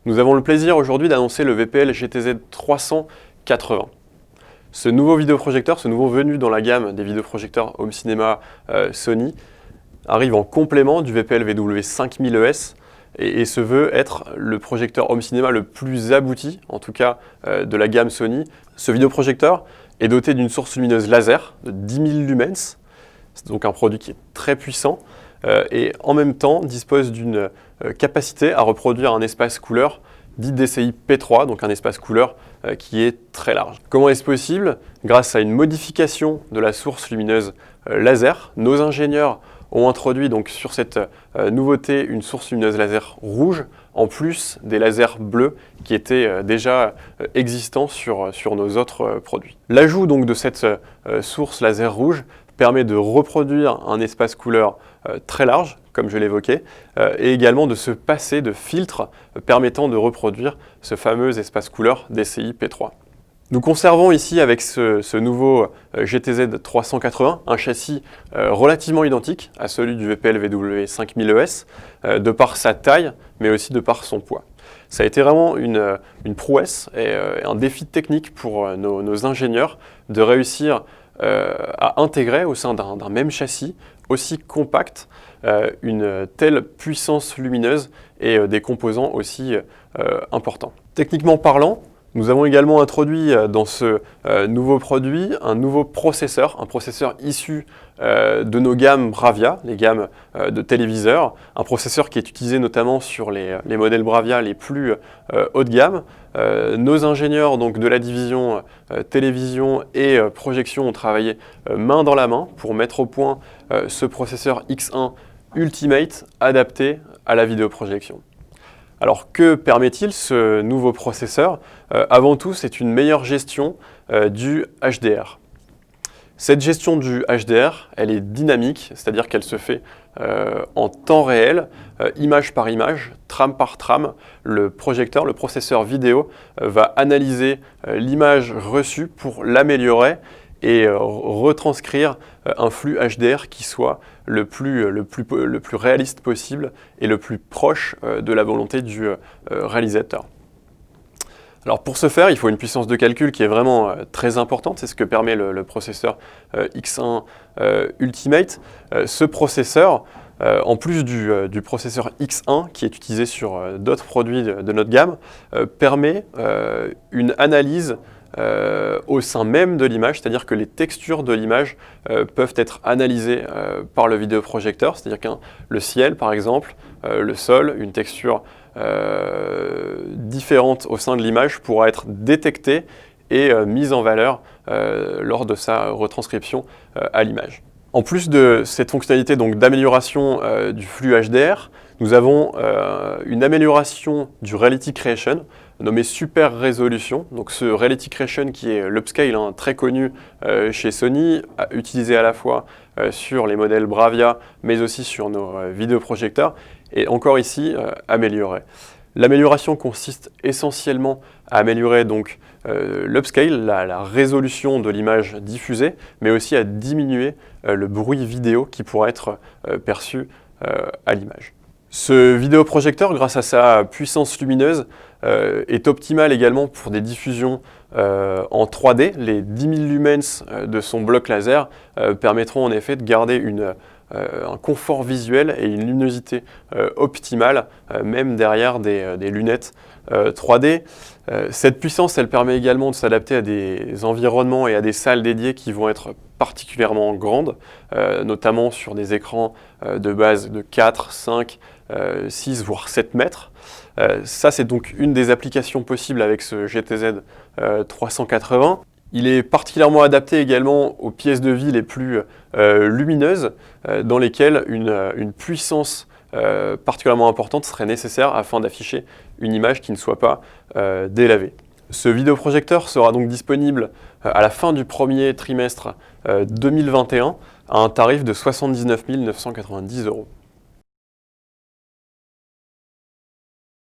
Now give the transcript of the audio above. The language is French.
Nous avons le plaisir aujourd'hui d'annoncer le VPL GTZ 380. Ce nouveau vidéoprojecteur, ce nouveau venu dans la gamme des vidéoprojecteurs home cinéma Sony, arrive en complément du VPL VW5000ES et se veut être le projecteur home cinéma le plus abouti, en tout cas de la gamme Sony. Ce vidéoprojecteur est doté d'une source lumineuse laser de 10 000 lumens, c'est donc un produit qui est très puissant et en même temps dispose d'une capacité à reproduire un espace couleur dit DCI P3, donc un espace couleur qui est très large. Comment est-ce possible? Grâce à une modification de la source lumineuse laser, nos ingénieurs ont introduit donc sur cette nouveauté une source lumineuse laser rouge, en plus des lasers bleus qui étaient déjà existants sur nos autres produits. L'ajout donc de cette source laser rouge permet de reproduire un espace couleur très large, comme je l'évoquais, et également de se passer de filtres permettant de reproduire ce fameux espace couleur DCI P3. Nous conservons ici avec ce nouveau GTZ 380 un châssis relativement identique à celui du VPL VW5000ES, de par sa taille, mais aussi de par son poids. Ça a été vraiment une prouesse et un défi technique pour nos ingénieurs de réussir à intégrer au sein d'un même châssis aussi compact une telle puissance lumineuse et des composants aussi importants. Techniquement parlant, nous avons également introduit dans ce nouveau produit un nouveau processeur, un processeur issu de nos gammes Bravia, les gammes de téléviseurs, un processeur qui est utilisé notamment sur les modèles Bravia les plus haut de gamme. Nos ingénieurs donc, de la division télévision et projection ont travaillé main dans la main pour mettre au point ce processeur X1 Ultimate adapté à la vidéoprojection. Alors que permet-il ce nouveau processeur? Avant tout, c'est une meilleure gestion du HDR. Cette gestion du HDR, elle est dynamique, c'est-à-dire qu'elle se fait en temps réel, image par image, trame par trame. Le projecteur, le processeur vidéo, va analyser l'image reçue pour l'améliorer et retranscrire un flux HDR qui soit le plus réaliste possible et le plus proche de la volonté du réalisateur. Alors pour ce faire, il faut une puissance de calcul qui est vraiment très importante, c'est ce que permet le processeur X1 Ultimate. Ce processeur, en plus du processeur X1 qui est utilisé sur d'autres produits de notre gamme, permet une analyse au sein même de l'image, c'est-à-dire que les textures de l'image peuvent être analysées par le vidéoprojecteur, c'est-à-dire que le ciel par exemple, le sol, une texture différente au sein de l'image pourra être détectée et mise en valeur lors de sa retranscription à l'image. En plus de cette fonctionnalité d'amélioration du flux HDR, nous avons une amélioration du Reality Creation, nommé Super Résolution. Donc ce Reality Creation qui est l'upscale très connu chez Sony, utilisé à la fois sur les modèles Bravia, mais aussi sur nos vidéoprojecteurs, et encore ici amélioré. L'amélioration consiste essentiellement à améliorer donc l'upscale, la résolution de l'image diffusée, mais aussi à diminuer le bruit vidéo qui pourra être perçu à l'image. Ce vidéoprojecteur, grâce à sa puissance lumineuse, est optimal également pour des diffusions en 3D. Les 10 000 lumens de son bloc laser permettront en effet de garder un confort visuel et une luminosité optimale, même derrière des lunettes 3D. Cette puissance, elle permet également de s'adapter à des environnements et à des salles dédiées qui vont être particulièrement grandes, notamment sur des écrans de base de 4, 5, 6 voire 7 mètres. Ça, c'est donc une des applications possibles avec ce GTZ 380. Il est particulièrement adapté également aux pièces de vie les plus lumineuses, dans lesquelles une puissance particulièrement importante serait nécessaire afin d'afficher une image qui ne soit pas délavée. Ce vidéoprojecteur sera donc disponible à la fin du premier trimestre 2021 à un tarif de 79 990 €.